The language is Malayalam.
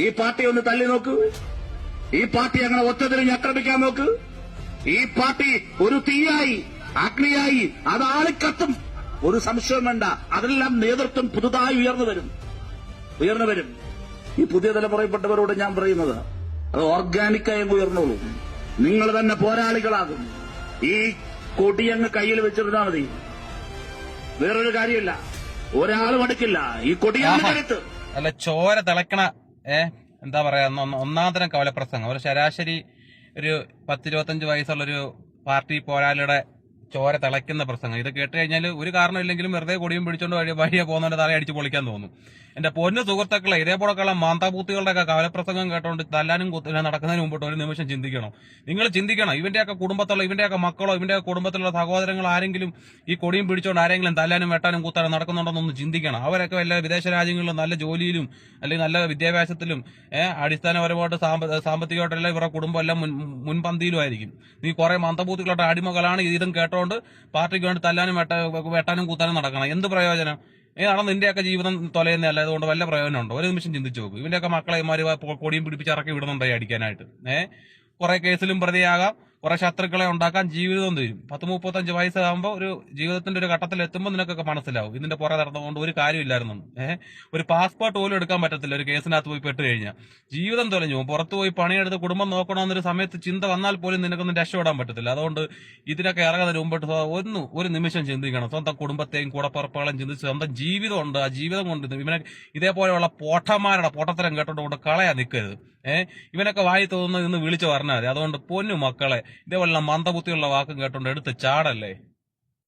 ഈ പാർട്ടി ഒന്ന് തള്ളി നോക്ക്. ഈ പാർട്ടി അങ്ങനെ ഒറ്റതിരിഞ്ഞ് ആക്രമിക്കാൻ നോക്ക്. ഈ പാർട്ടി ഒരു തീയായി, അഗ്നിയായി അത് ആളിക്കത്തും. ഒരു സംശയം വേണ്ട. അതെല്ലാം നേതൃത്വം പുതുതായി ഉയർന്നു വരും. ഈ പുതിയ തലമുറയിൽപ്പെട്ടവരോട് ഞാൻ പറയുന്നത് അത് ഓർഗാനിക്കായി ഉയർന്നോളൂ. നിങ്ങൾ തന്നെ പോരാളികളാകും. ഈ കൊടിയങ്ങ് കയ്യിൽ വെച്ചിരുന്നാൽ മതി. വേറൊരു കാര്യമില്ല. ഒരാളും അടുക്കില്ല. ഈ കൊടിയാണ് കരുത്ത്. അല്ല, ചോര തിളക്കണ എന്താ പറയാ, ഒന്നാം തരം കവലപ്രസംഗം. ഒരു ശരാശരി ഒരു 10-25 വയസ്സുള്ളൊരു പാർട്ടി പോരാളിയുടെ ചോര തിളയ്ക്കുന്ന പ്രസംഗം. ഇത് കേട്ട് കഴിഞ്ഞാൽ ഒരു കാരണമില്ലെങ്കിലും വെറുതെ കൊടിയും പിടിച്ചോണ്ട് വഴിയെ പോകുന്നവന്റെ തല അടിച്ച് പൊളിക്കാൻ തോന്നും. എന്റെ പൊന്നു സുഹൃത്തുക്കളെ, ഇതേപോലെയുള്ള മാന്താപൂത്തികളുടെ ഒക്കെ കവലപ്രസംഗം കേട്ടോണ്ട് തല്ലാനും നടക്കുന്നതിന് മുമ്പിട്ട് ഒരു നിമിഷം ചിന്തിക്കണം. നിങ്ങൾ ചിന്തിക്കണം, ഇവന്റെയൊക്കെ കുടുംബത്തുള്ള, ഇവന്റെയൊക്കെ മക്കളോ ഇവന്റെയൊക്കെ കുടുംബത്തിലുള്ള സഹോദരങ്ങൾ ആരെങ്കിലും ഈ കൊടിയും പിടിച്ചോണ്ട് ആരെങ്കിലും തല്ലാനും വെട്ടാനും കൂത്താനും നടക്കുന്നുണ്ടെന്നൊന്ന് ചിന്തിക്കണം. അവരൊക്കെ വല്ല വിദേശ രാജ്യങ്ങളിലും നല്ല ജോലിയിലും അല്ലെങ്കിൽ നല്ല വിദ്യാഭ്യാസത്തിലും അടിസ്ഥാനപരമായിട്ട് സാമ്പത്തികമായിട്ടെല്ലാം ഇവരുടെ കുടുംബം എല്ലാം മുൻപന്തിയിലും ആയിരിക്കും. നീ കുറെ മന്ദബൂത്തികളുടെ അടിമകളാണ് ഇതും കേട്ടോണ്ട് പാർട്ടിക്ക് വേണ്ടി തല്ലാനും വെട്ടാനും കൂത്താനും നടക്കണം. എന്ത് പ്രയോജനം? ഏതാണ് നിന്റെയൊക്കെ ജീവിതം തൊലയുന്നതല്ല. അതുകൊണ്ട് വല്ല പ്രയോജനമുണ്ടോ? ഒരു നിമിഷം ചിന്തിച്ചു നോക്കും. ഇവന്റെയൊക്കെ മക്കളെ ഇമാര് കൊടിയും പിടിപ്പിച്ച് ഇറക്കി വിടുന്നുണ്ടായി അടിക്കാനായിട്ട്. കുറെ കേസിലും പ്രതിയാകാം, കുറെ ശത്രുക്കളെ ഉണ്ടാക്കാൻ ജീവിതം തരും. 10-35 വയസ്സാകുമ്പോൾ ഒരു ജീവിതത്തിന്റെ ഒരു ഘട്ടത്തിൽ എത്തുമ്പോൾ നിനക്കൊക്കെ മനസ്സിലാവും ഇതിന്റെ പുറകെ നടന്നുകൊണ്ട് ഒരു കാര്യമില്ലായിരുന്നു. ഒരു പാസ്പോർട്ട് പോലും എടുക്കാൻ പറ്റത്തില്ല ഒരു കേസിനകത്ത് പോയി പെട്ട് കഴിഞ്ഞാൽ. ജീവിതം തൊലഞ്ഞു. പുറത്തു പോയി പണിയെടുത്ത് കുടുംബം നോക്കണമെന്നൊരു സമയത്ത് ചിന്ത വന്നാൽ പോലും നിനക്കൊന്നും രക്ഷപ്പെടാൻ പറ്റത്തില്ല. അതുകൊണ്ട് ഇതിനൊക്കെ ഇറങ്ങുന്നതിന് മുമ്പിട്ട് ഒരു നിമിഷം ചിന്തിക്കണം. സ്വന്തം കുടുംബത്തെയും കൂടപ്പുറപ്പുകളെയും ചിന്തിച്ച് സ്വന്തം ജീവിതമുണ്ട്, ആ ജീവിതം കൊണ്ട് ഇവനെ ഇതേപോലെയുള്ള പൊട്ടത്തരം കേട്ടോണ്ട് കളയാൻ നിൽക്കരുത്. ഇവനൊക്കെ വായി തോന്നുന്നത് ഇന്ന് വിളിച്ചു പറഞ്ഞാൽ മതി. അതുകൊണ്ട് പൊന്നു മക്കളെ, ഇതേപോലുള്ള മന്ദബുദ്ധിയുള്ള വാക്കും കേട്ടോണ്ട് എടുത്ത് ചാടല്ലേ.